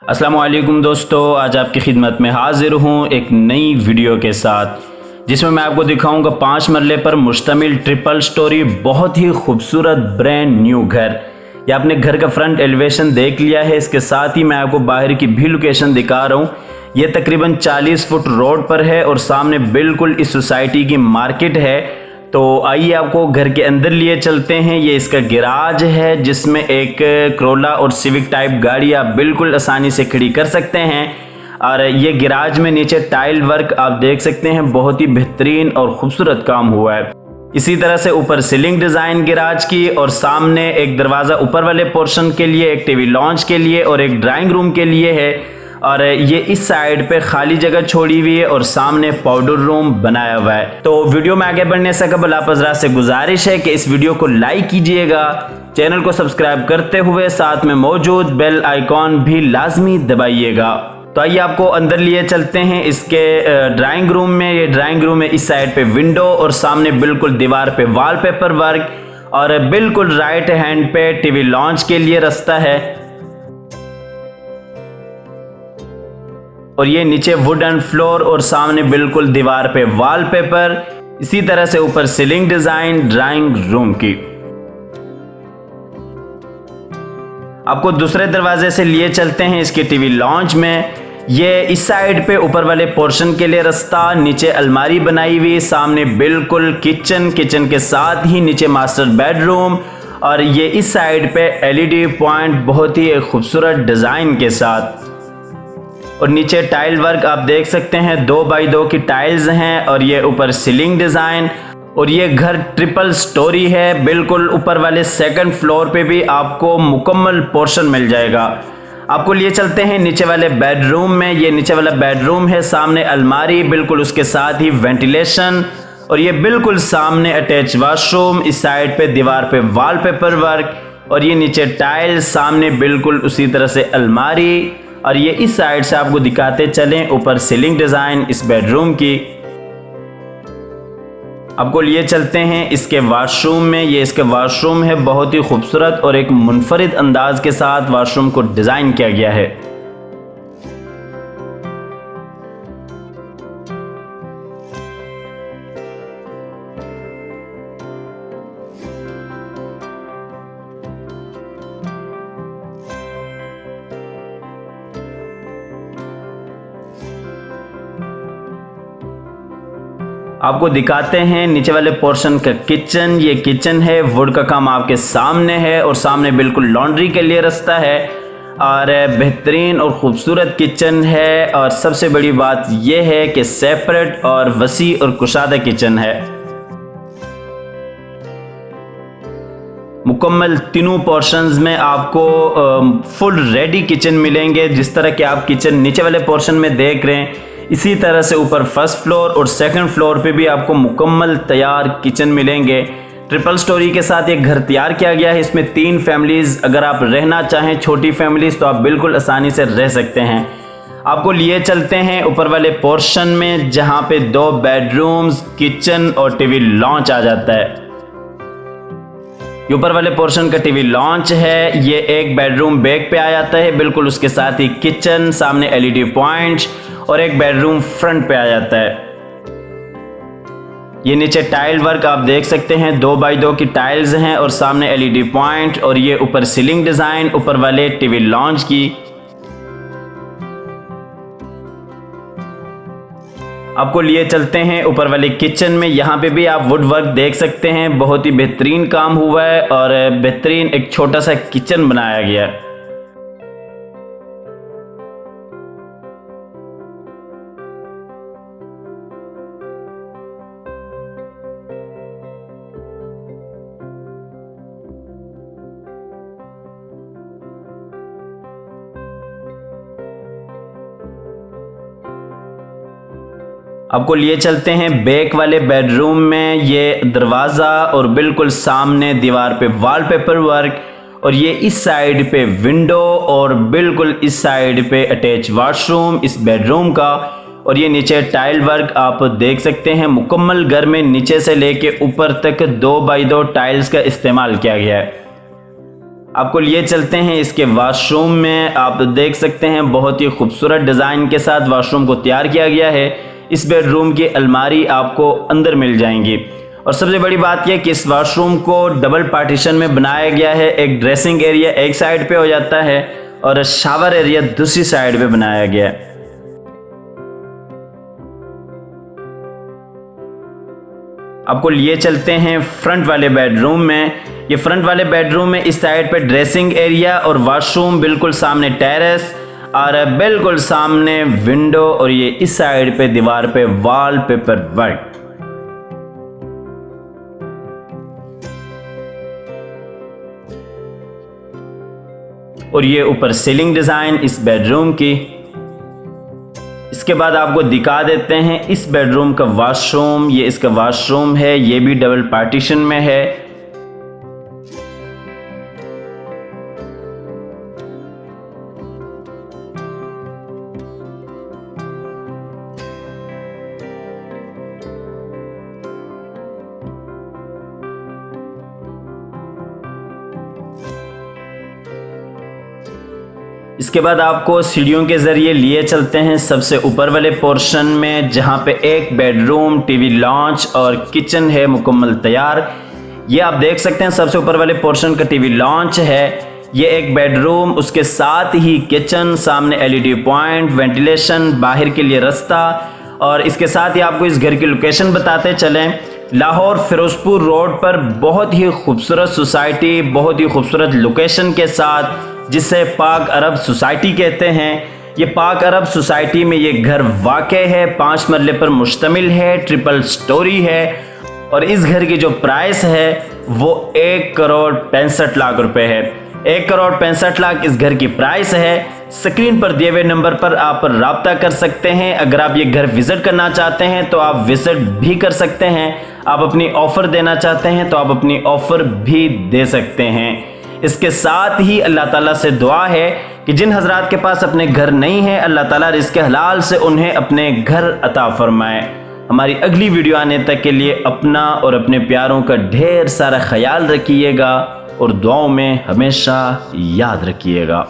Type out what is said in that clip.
अस्सलाम वालेकुम दोस्तों, आज आपकी खिदमत में हाजिर हूँ एक नई वीडियो के साथ, जिसमें मैं आपको दिखाऊंगा 5 मरले पर मुश्तमिल ट्रिपल स्टोरी बहुत ही खूबसूरत ब्रांड न्यू घर। या आपने घर का फ्रंट एलिवेशन देख लिया है, इसके साथ ही मैं आपको बाहर की भी लोकेशन दिखा रहा हूँ। ये तकरीबन 40 फुट रोड पर है और सामने बिल्कुल इस सोसाइटी की मार्केट है। तो आइए आपको घर के अंदर लिए चलते हैं। ये इसका गैराज है जिसमें एक क्रोला और सिविक टाइप गाड़ी आप बिल्कुल आसानी से खड़ी कर सकते हैं। और ये गैराज में नीचे टाइल वर्क आप देख सकते हैं, बहुत ही बेहतरीन और खूबसूरत काम हुआ है। इसी तरह से ऊपर सीलिंग डिज़ाइन गैराज की, और सामने एक दरवाज़ा ऊपर वाले पोर्शन के लिए, एक टीवी लॉन्च के लिए और एक ड्राइंग रूम के लिए है। और ये इस साइड पे खाली जगह छोड़ी हुई है और सामने पाउडर रूम बनाया हुआ है। तो वीडियो में आगे बढ़ने से कबल आप हज़रात से गुजारिश है कि इस वीडियो को लाइक कीजिएगा, चैनल को सब्सक्राइब करते हुए साथ में मौजूद बेल आइकॉन भी लाजमी दबाइएगा। तो आइए आपको अंदर लिए चलते हैं इसके ड्राइंग रूम में। ये ड्राइंग रूम है, इस साइड पे विंडो और सामने बिल्कुल दीवार पे वॉलपेपर वर्क, और बिल्कुल राइट हैंड पे टीवी लॉन्च के लिए रास्ता है। और ये नीचे वुडन फ्लोर और सामने बिल्कुल दीवार पे वॉलपेपर। इसी तरह से ऊपर सीलिंग डिजाइन ड्राइंग रूम की। आपको दूसरे दरवाजे से लिए चलते हैं इसके टीवी लॉन्च में। ये इस साइड पे ऊपर वाले पोर्शन के लिए रास्ता, नीचे अलमारी बनाई हुई, सामने बिल्कुल किचन के साथ ही नीचे मास्टर बेडरूम, और ये इस साइड पे एलईडी पॉइंट बहुत ही खूबसूरत डिजाइन के साथ। और नीचे टाइल वर्क आप देख सकते हैं, 2x2 की टाइल्स हैं, और ये ऊपर सीलिंग डिजाइन। और ये घर ट्रिपल स्टोरी है, बिल्कुल ऊपर वाले सेकंड फ्लोर पे भी आपको मुकम्मल पोर्शन मिल जाएगा। आपको लिए चलते हैं नीचे वाले बेडरूम में। ये नीचे वाला बेडरूम है, सामने अलमारी, बिल्कुल उसके साथ ही वेंटिलेशन, और ये बिल्कुल सामने अटैच वॉशरूम। इस साइड पे दीवार पे वॉलपेपर वर्क, और ये नीचे टाइल्स, सामने बिल्कुल उसी तरह से अलमारी। और ये इस साइड से आपको दिखाते चलें, ऊपर सीलिंग डिजाइन इस बेडरूम की। आपको लिए चलते हैं इसके वॉशरूम में। ये इसके वॉशरूम है, बहुत ही खूबसूरत और एक मुनफरिद अंदाज के साथ वॉशरूम को डिजाइन किया गया है। आपको दिखाते हैं नीचे वाले पोर्शन का किचन। ये किचन है, वुड का काम आपके सामने है, और सामने बिल्कुल लॉन्ड्री के लिए रास्ता है, और बेहतरीन और ख़ूबसूरत किचन है। और सबसे बड़ी बात यह है कि सेपरेट और वसी और कुशादा किचन है। मुकम्मल तीनों पोर्शंस में आपको फुल रेडी किचन मिलेंगे। जिस तरह के आप किचन नीचे वाले पोर्शन में देख रहे हैं, इसी तरह से ऊपर फर्स्ट फ्लोर और सेकंड फ्लोर पे भी आपको मुकम्मल तैयार किचन मिलेंगे। ट्रिपल स्टोरी के साथ एक घर तैयार किया गया है। इसमें 3 फैमिलीज अगर आप रहना चाहें, छोटी फैमिलीज, तो आप बिल्कुल आसानी से रह सकते हैं। आपको लिए चलते हैं ऊपर वाले पोर्शन में, जहां पे 2 बेडरूम्स, किचन और टीवी लॉन्च आ जाता है। ऊपर वाले पोर्शन का टीवी लॉन्च है। ये एक बेडरूम बैक पे आ जाता है, बिल्कुल उसके साथ ही किचन, सामने एलईडी पॉइंट्स, और एक बेडरूम फ्रंट पे आ जाता है। ये नीचे टाइल वर्क आप देख सकते हैं, 2x2 की टाइल्स हैं, और सामने एलईडी पॉइंट, और ये ऊपर सीलिंग डिजाइन ऊपर वाले टीवी लॉन्च की। आपको लिए चलते हैं ऊपर वाले किचन में। यहाँ पे भी आप वुड वर्क देख सकते हैं, बहुत ही बेहतरीन काम हुआ है, और बेहतरीन एक छोटा सा किचन बनाया गया है। आपको लिए चलते हैं बैक वाले बेडरूम में। ये दरवाज़ा और बिल्कुल सामने दीवार पे वॉलपेपर वर्क, और ये इस साइड पे विंडो, और बिल्कुल इस साइड पे अटैच वॉशरूम इस बेडरूम का। और ये नीचे टाइल वर्क आप देख सकते हैं। मुकम्मल घर में नीचे से लेके ऊपर तक 2x2 टाइल्स का इस्तेमाल किया गया है। आपको लिए चलते हैं इसके वॉशरूम में। आप देख सकते हैं बहुत ही खूबसूरत डिज़ाइन के साथ वॉशरूम को तैयार किया गया है। इस बेडरूम की अलमारी आपको अंदर मिल जाएंगी और सबसे बड़ी बात यह कि इस वॉशरूम को डबल पार्टीशन में बनाया गया है। एक ड्रेसिंग एरिया एक साइड पे हो जाता है और शावर एरिया दूसरी साइड पे बनाया गया है। आपको लिए चलते हैं फ्रंट वाले बेडरूम में। ये फ्रंट वाले बेडरूम में इस साइड पे ड्रेसिंग एरिया और वॉशरूम, बिल्कुल सामने टेरेस और बिल्कुल सामने विंडो, और ये इस साइड पे दीवार पे वॉलपेपर वर्क। और ये ऊपर सीलिंग डिजाइन इस बेडरूम की। इसके बाद आपको दिखा देते हैं इस बेडरूम का वॉशरूम। ये इसका वॉशरूम है, ये भी डबल पार्टीशन में है। इसके बाद आपको सीढ़ियों के जरिए लिए चलते हैं सबसे ऊपर वाले पोर्शन में, जहां पे एक बेडरूम, टीवी लॉन्च और किचन है मुकम्मल तैयार। ये आप देख सकते हैं सबसे ऊपर वाले पोर्शन का टीवी लॉन्च है। ये एक बेडरूम, उसके साथ ही किचन, सामने एलईडी पॉइंट, वेंटिलेशन, बाहर के लिए रास्ता। और इसके साथ ही आपको इस घर की लोकेशन बताते चलें। लाहौर फिरोजपुर रोड पर बहुत ही खूबसूरत सोसाइटी, बहुत ही खूबसूरत लोकेशन के साथ, जिसे पाक अरब सोसाइटी कहते हैं। ये पाक अरब सोसाइटी में ये घर वाक़ है, 5 मरले पर मुश्तमिल है, ट्रिपल स्टोरी है। और इस घर की जो प्राइस है वो 1,65,00,000 रुपए है। 1,65,00,000 इस घर की प्राइस है। स्क्रीन पर दिए हुए नंबर पर आप राब्ता कर सकते हैं। अगर आप ये घर विजिट करना चाहते हैं तो आप विजिट भी कर सकते हैं। आप अपनी ऑफर देना चाहते हैं तो आप अपनी ऑफर भी दे सकते हैं। इसके साथ ही अल्लाह ताला से दुआ है कि जिन हजरात के पास अपने घर नहीं है, अल्लाह ताला रिज़्क़ हलाल से उन्हें अपने घर अता फरमाए। हमारी अगली वीडियो आने तक के लिए अपना और अपने प्यारों का ढेर सारा ख्याल रखिएगा और दुआओं में हमेशा याद रखिएगा।